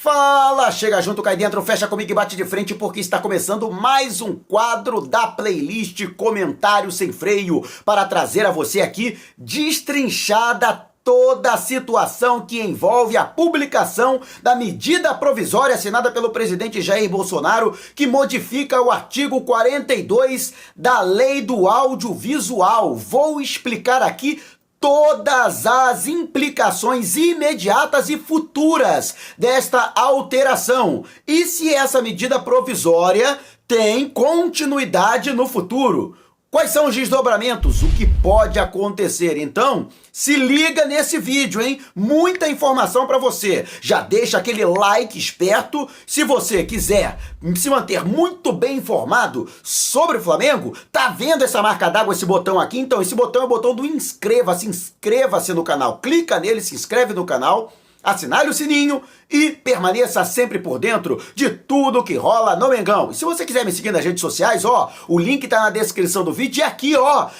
Fala, chega junto, cai dentro, fecha comigo e bate de frente porque está começando mais um quadro da playlist Comentário Sem Freio para trazer a você aqui destrinchada toda a situação que envolve a publicação da medida provisória assinada pelo presidente Jair Bolsonaro que modifica o artigo 42 da Lei do Audiovisual. Vou explicar aqui todas as implicações imediatas e futuras desta alteração e se essa medida provisória tem continuidade no futuro. Quais são os desdobramentos? O que pode acontecer? Então, se liga nesse vídeo, hein? Muita informação para você. Já deixa aquele like esperto. Se você quiser se manter muito bem informado sobre o Flamengo, tá vendo essa marca d'água, esse botão aqui? Então, esse botão é o botão do inscreva-se. Inscreva-se no canal. Clica nele, se inscreve no canal. Assinale o sininho e permaneça sempre por dentro de tudo que rola no Mengão. E se você quiser me seguir nas redes sociais, o link tá na descrição do vídeo e aqui,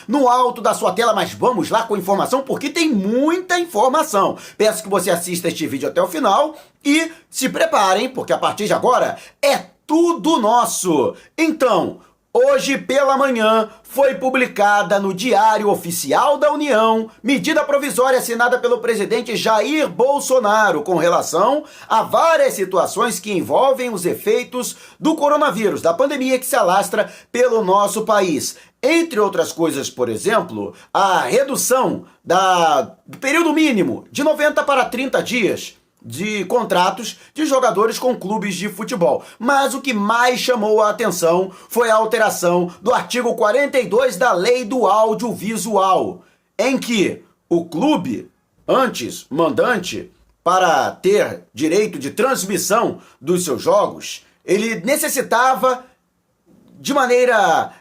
no alto da sua tela. Mas vamos lá com informação, porque tem muita informação. Peço que você assista este vídeo até o final e se preparem, porque a partir de agora é tudo nosso. Então, hoje pela manhã foi publicada no Diário Oficial da União medida provisória assinada pelo presidente Jair Bolsonaro com relação a várias situações que envolvem os efeitos do coronavírus, da pandemia que se alastra pelo nosso país. Entre outras coisas, por exemplo, a redução do período mínimo de 90 para 30 dias de contratos de jogadores com clubes de futebol. Mas o que mais chamou a atenção foi a alteração do artigo 42 da Lei do Audiovisual, em que o clube, antes mandante, para ter direito de transmissão dos seus jogos, ele necessitava de maneira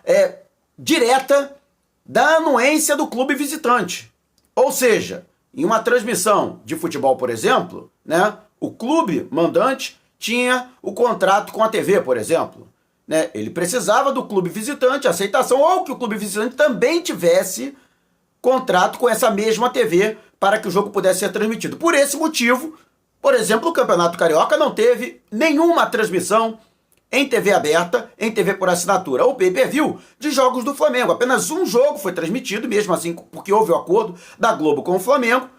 direta da anuência do clube visitante. Ou seja, em uma transmissão de futebol, por exemplo, o clube mandante tinha o contrato com a TV, por exemplo. Ele precisava do clube visitante, aceitação, ou que o clube visitante também tivesse contrato com essa mesma TV para que o jogo pudesse ser transmitido. Por esse motivo, por exemplo, o Campeonato Carioca não teve nenhuma transmissão em TV aberta, em TV por assinatura, ou pay-per-view, de jogos do Flamengo. Apenas um jogo foi transmitido, mesmo assim, porque houve o acordo da Globo com o Flamengo.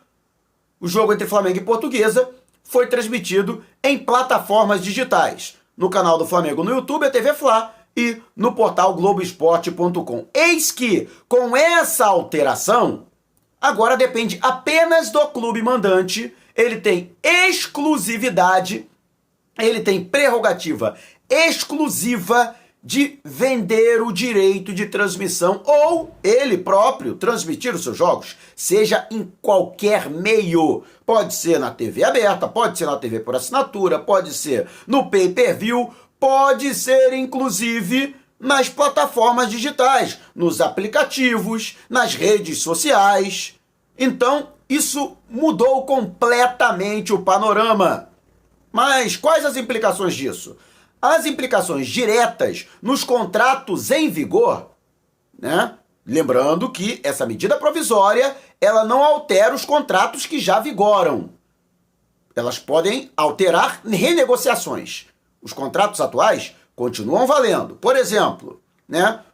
O jogo entre Flamengo e Portuguesa foi transmitido em plataformas digitais, no canal do Flamengo no YouTube, a TV Fla, e no portal Globoesporte.com. Eis que, com essa alteração, agora depende apenas do clube mandante, ele tem exclusividade, ele tem prerrogativa exclusiva de vender o direito de transmissão ou ele próprio transmitir os seus jogos, seja em qualquer meio. Pode ser na TV aberta, pode ser na TV por assinatura, pode ser no pay-per-view, pode ser inclusive nas plataformas digitais, nos aplicativos, nas redes sociais. Então, isso mudou completamente o panorama. Mas quais as implicações disso? As implicações diretas nos contratos em vigor, Lembrando que essa medida provisória, ela não altera os contratos que já vigoram. Elas podem alterar renegociações. Os contratos atuais continuam valendo. Por exemplo,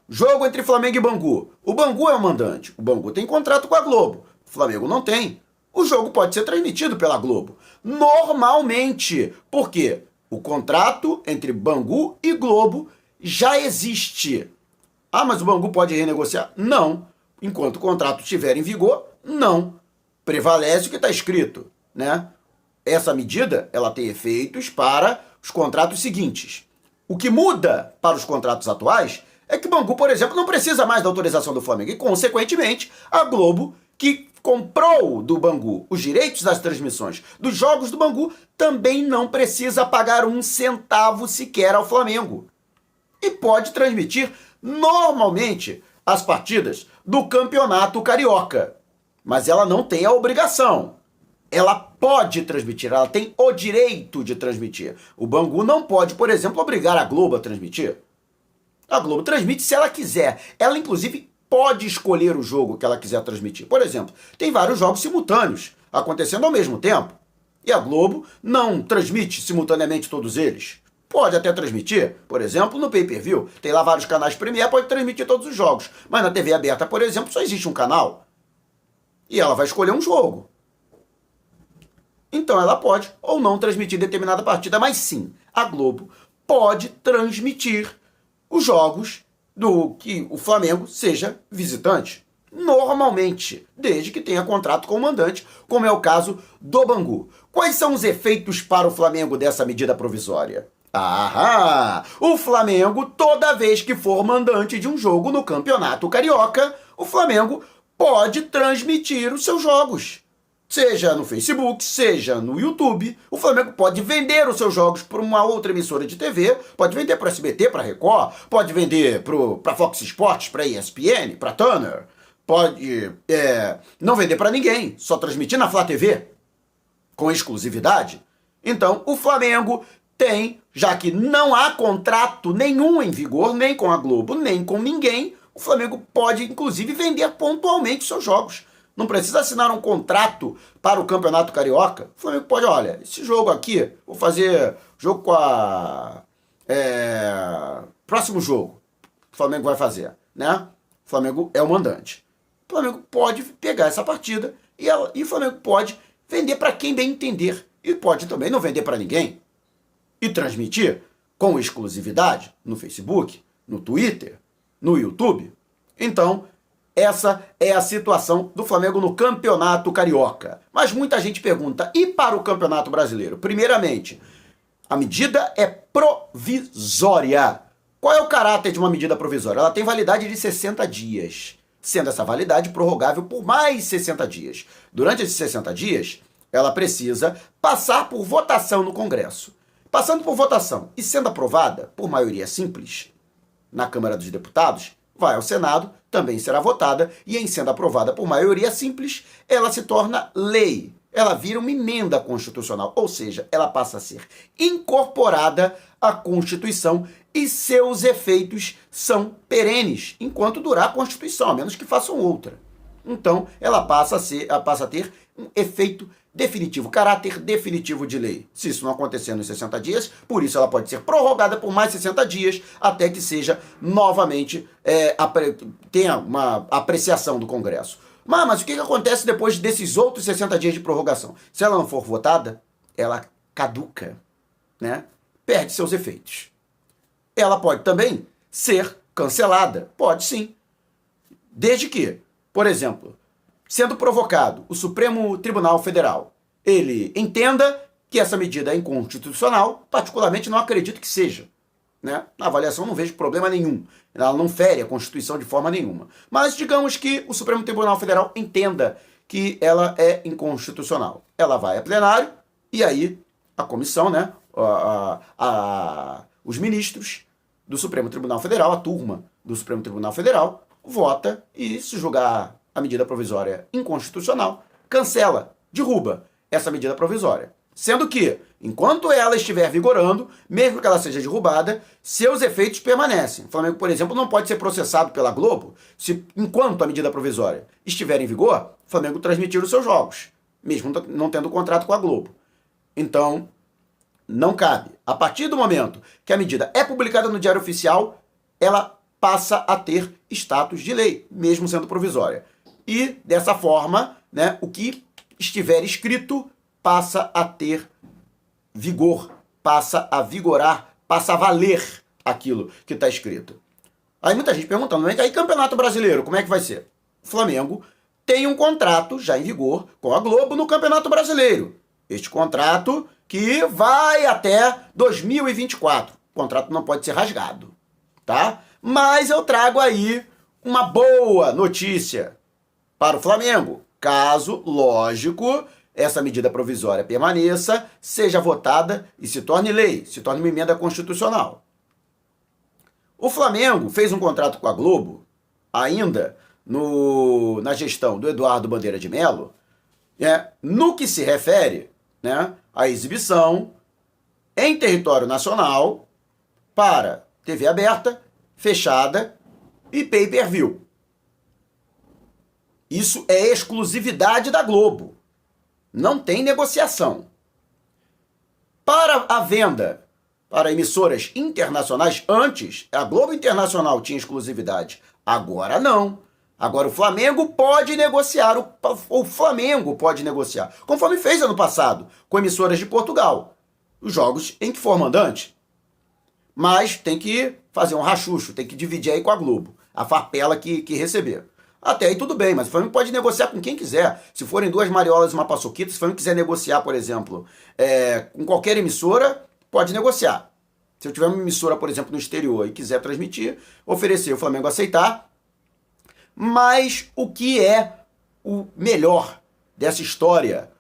jogo entre Flamengo e Bangu. O Bangu é o mandante. O Bangu tem contrato com a Globo. O Flamengo não tem. O jogo pode ser transmitido pela Globo. Normalmente. Por quê? O contrato entre Bangu e Globo já existe. Ah, mas o Bangu pode renegociar? Não. Enquanto o contrato estiver em vigor, não. Prevalece o que está escrito, Essa medida, ela tem efeitos para os contratos seguintes. O que muda para os contratos atuais é que o Bangu, por exemplo, não precisa mais da autorização do Flamengo e, consequentemente, a Globo, que comprou do Bangu os direitos das transmissões dos jogos do Bangu, também não precisa pagar um centavo sequer ao Flamengo. E pode transmitir normalmente as partidas do Campeonato Carioca. Mas ela não tem a obrigação. Ela pode transmitir, ela tem o direito de transmitir. O Bangu não pode, por exemplo, obrigar a Globo a transmitir. A Globo transmite se ela quiser. Ela, inclusive, pode escolher o jogo que ela quiser transmitir. Por exemplo, tem vários jogos simultâneos acontecendo ao mesmo tempo. E a Globo não transmite simultaneamente todos eles. Pode até transmitir, por exemplo, no pay-per-view. Tem lá vários canais Premier, pode transmitir todos os jogos. Mas na TV aberta, por exemplo, só existe um canal. E ela vai escolher um jogo. Então ela pode ou não transmitir determinada partida, mas sim, a Globo pode transmitir os jogos do que o Flamengo seja visitante. Normalmente, desde que tenha contrato com o mandante, como é o caso do Bangu. Quais são os efeitos para o Flamengo dessa medida provisória? O Flamengo, toda vez que for mandante de um jogo no Campeonato Carioca, o Flamengo pode transmitir os seus jogos. Seja no Facebook, seja no YouTube, o Flamengo pode vender os seus jogos para uma outra emissora de TV, pode vender para SBT, para Record, pode vender para Fox Sports, para ESPN, para Turner, pode não vender para ninguém, só transmitir na Flá TV, com exclusividade. Então, o Flamengo tem, já que não há contrato nenhum em vigor, nem com a Globo, nem com ninguém, o Flamengo pode, inclusive, vender pontualmente os seus jogos. Não precisa assinar um contrato para o Campeonato Carioca. O Flamengo pode, olha, esse jogo aqui, vou fazer jogo com a... próximo jogo, o Flamengo vai fazer, né? O Flamengo é o mandante. O Flamengo pode pegar essa partida e o Flamengo pode vender para quem bem entender. E pode também não vender para ninguém. E transmitir com exclusividade no Facebook, no Twitter, no YouTube. Então, essa é a situação do Flamengo no Campeonato Carioca. Mas muita gente pergunta, e para o Campeonato Brasileiro? Primeiramente, a medida é provisória. Qual é o caráter de uma medida provisória? Ela tem validade de 60 dias, sendo essa validade prorrogável por mais 60 dias. Durante esses 60 dias, ela precisa passar por votação no Congresso. Passando por votação e sendo aprovada por maioria simples na Câmara dos Deputados, vai ao Senado, também será votada, e em sendo aprovada por maioria simples, ela se torna lei. Ela vira uma emenda constitucional, ou seja, ela passa a ser incorporada à Constituição e seus efeitos são perenes, enquanto durar a Constituição, a menos que façam outra. Então, ela passa a ter um efeito definitivo, caráter definitivo de lei. Se isso não acontecer nos 60 dias, por isso ela pode ser prorrogada por mais 60 dias, até que seja novamente, tenha uma apreciação do Congresso. Mas o que acontece depois desses outros 60 dias de prorrogação? Se ela não for votada, ela caduca, né? Perde seus efeitos. Ela pode também ser cancelada. Pode sim. Desde que, por exemplo, sendo provocado o Supremo Tribunal Federal, ele entenda que essa medida é inconstitucional, particularmente não acredito que seja. Né? Na avaliação não vejo problema nenhum. Ela não fere a Constituição de forma nenhuma. Mas digamos que o Supremo Tribunal Federal entenda que ela é inconstitucional. Ela vai a plenário e aí a comissão, né, os ministros do Supremo Tribunal Federal, a turma do Supremo Tribunal Federal, vota e, se julgar a medida provisória inconstitucional, cancela, derruba essa medida provisória. Sendo que, enquanto ela estiver vigorando, mesmo que ela seja derrubada, seus efeitos permanecem. O Flamengo, por exemplo, não pode ser processado pela Globo se, enquanto a medida provisória estiver em vigor, o Flamengo transmitir os seus jogos, mesmo não tendo contrato com a Globo. Então, não cabe. A partir do momento que a medida é publicada no Diário Oficial, ela passa a ter status de lei, mesmo sendo provisória. E, dessa forma, né, o que estiver escrito passa a ter vigor, passa a vigorar, passa a valer aquilo que está escrito. Aí muita gente perguntando, aí Campeonato Brasileiro, como é que vai ser? O Flamengo tem um contrato já em vigor com a Globo no Campeonato Brasileiro. Este contrato que vai até 2024. O contrato não pode ser rasgado, tá? Mas eu trago aí uma boa notícia para o Flamengo. Caso, lógico, essa medida provisória permaneça, seja votada e se torne lei, se torne uma emenda constitucional. O Flamengo fez um contrato com a Globo, ainda na gestão do Eduardo Bandeira de Mello, no que se refere, né, à exibição em território nacional para TV aberta, fechada e pay-per-view. Isso é exclusividade da Globo. Não tem negociação. era à venda para emissoras internacionais, antes a Globo Internacional tinha exclusividade. Agora não. Agora o Flamengo pode negociar, o Flamengo pode negociar, conforme fez ano passado, com emissoras de Portugal, os jogos em que for mandante. Mas tem que fazer um rachucho, tem que dividir aí com a Globo, a farpela que receber. Até aí tudo bem, mas o Flamengo pode negociar com quem quiser. Se forem 2 mariolas e uma paçoquita, se o Flamengo quiser negociar, por exemplo, com qualquer emissora, pode negociar. Se eu tiver uma emissora, por exemplo, no exterior e quiser transmitir, oferecer, o Flamengo aceitar. Mas o que é o melhor dessa história?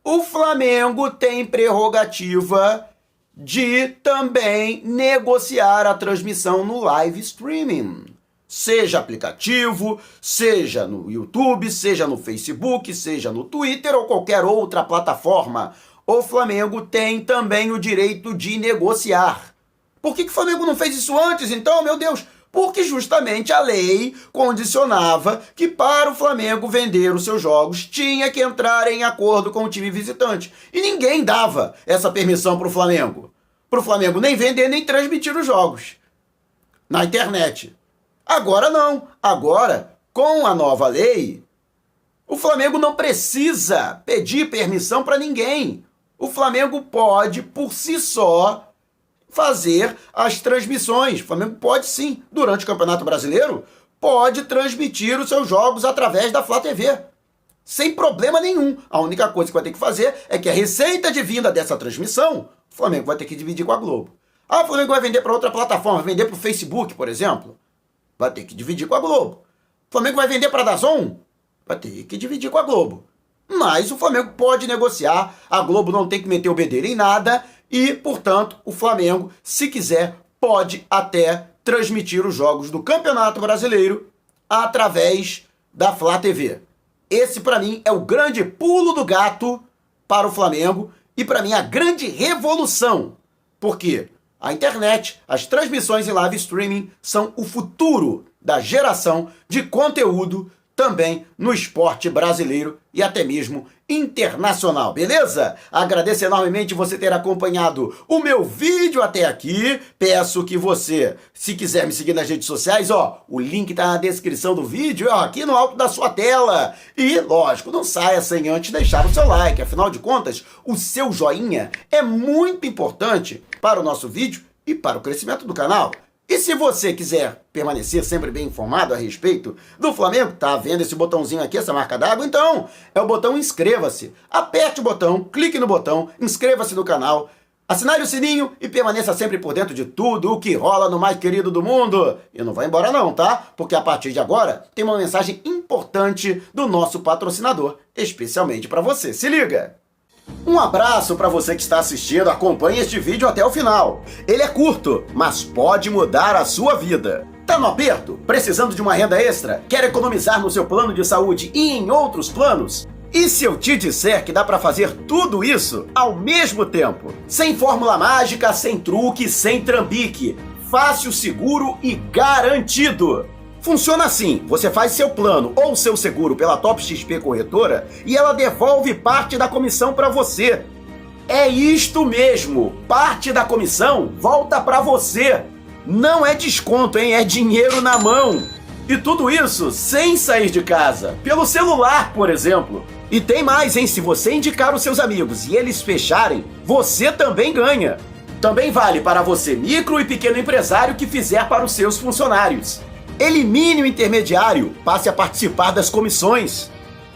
O Flamengo tem prerrogativa de também negociar a transmissão no live streaming. Seja aplicativo, seja no YouTube, seja no Facebook, seja no Twitter ou qualquer outra plataforma. O Flamengo tem também o direito de negociar. Por que o Flamengo não fez isso antes, então, meu Deus? Porque justamente a lei condicionava que para o Flamengo vender os seus jogos tinha que entrar em acordo com o time visitante. E ninguém dava essa permissão para o Flamengo. Para o Flamengo nem vender nem transmitir os jogos na internet. Agora não. Agora, com a nova lei, o Flamengo não precisa pedir permissão para ninguém. O Flamengo pode, por si só, fazer as transmissões. O Flamengo pode sim, durante o Campeonato Brasileiro, pode transmitir os seus jogos através da Flá TV. Sem problema nenhum. A única coisa que vai ter que fazer é que a receita advinda dessa transmissão, o Flamengo vai ter que dividir com a Globo. Ah, o Flamengo vai vender para outra plataforma, vai vender para o Facebook, por exemplo, vai ter que dividir com a Globo. O Flamengo vai vender para a DAZN, vai ter que dividir com a Globo. Mas o Flamengo pode negociar, a Globo não tem que meter o bedelho em nada e, portanto, o Flamengo, se quiser, pode até transmitir os jogos do Campeonato Brasileiro através da Flá TV. Esse, para mim, é o grande pulo do gato para o Flamengo e, para mim, a grande revolução. Porque a internet, as transmissões em live streaming são o futuro da geração de conteúdo também no esporte brasileiro e até mesmo internacional, beleza? Agradeço enormemente você ter acompanhado o meu vídeo até aqui. Peço que você, se quiser me seguir nas redes sociais, o link tá na descrição do vídeo, aqui no alto da sua tela. E, lógico, não saia sem antes deixar o seu like. Afinal de contas, o seu joinha é muito importante para o nosso vídeo e para o crescimento do canal. E se você quiser permanecer sempre bem informado a respeito do Flamengo, tá vendo esse botãozinho aqui, essa marca d'água? Então, é o botão inscreva-se. Aperte o botão, clique no botão, inscreva-se no canal, assinale o sininho e permaneça sempre por dentro de tudo o que rola no mais querido do mundo. E não vai embora não, tá? Porque a partir de agora tem uma mensagem importante do nosso patrocinador, especialmente para você. Se liga! Um abraço para você que está assistindo, acompanhe este vídeo até o final. Ele é curto, mas pode mudar a sua vida. Tá no aperto? Precisando de uma renda extra? Quer economizar no seu plano de saúde e em outros planos? E se eu te disser que dá para fazer tudo isso ao mesmo tempo? Sem fórmula mágica, sem truque, sem trambique. Fácil, seguro e garantido. Funciona assim, você faz seu plano ou seu seguro pela Top XP Corretora e ela devolve parte da comissão para você. É isto mesmo, parte da comissão volta para você. Não é desconto, hein? É dinheiro na mão. E tudo isso sem sair de casa, pelo celular, por exemplo. E tem mais, hein? Se você indicar os seus amigos e eles fecharem, você também ganha. Também vale para você, micro e pequeno empresário, que fizer para os seus funcionários. Elimine o intermediário, passe a participar das comissões.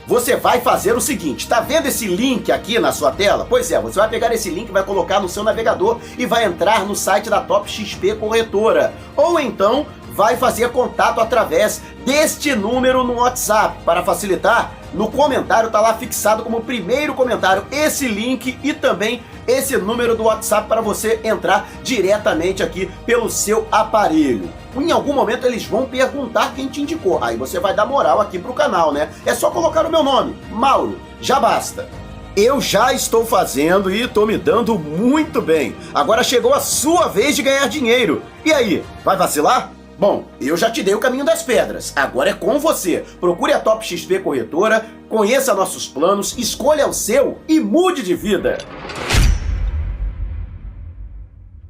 Você vai fazer o seguinte, tá vendo esse link aqui na sua tela? Pois é, você vai pegar esse link, vai colocar no seu navegador e vai entrar no site da Top XP Corretora. Ou então, vai fazer contato através deste número no WhatsApp. Para facilitar, no comentário tá lá fixado como primeiro comentário esse link e também esse número do WhatsApp para você entrar diretamente aqui pelo seu aparelho. Em algum momento eles vão perguntar quem te indicou. Aí você vai dar moral aqui pro canal, né? É só colocar o meu nome, Mauro, já basta. Eu já estou fazendo e estou me dando muito bem. Agora chegou a sua vez de ganhar dinheiro. E aí, vai vacilar? Bom, eu já te dei o caminho das pedras, agora é com você. Procure a Top XP Corretora, conheça nossos planos, escolha o seu e mude de vida.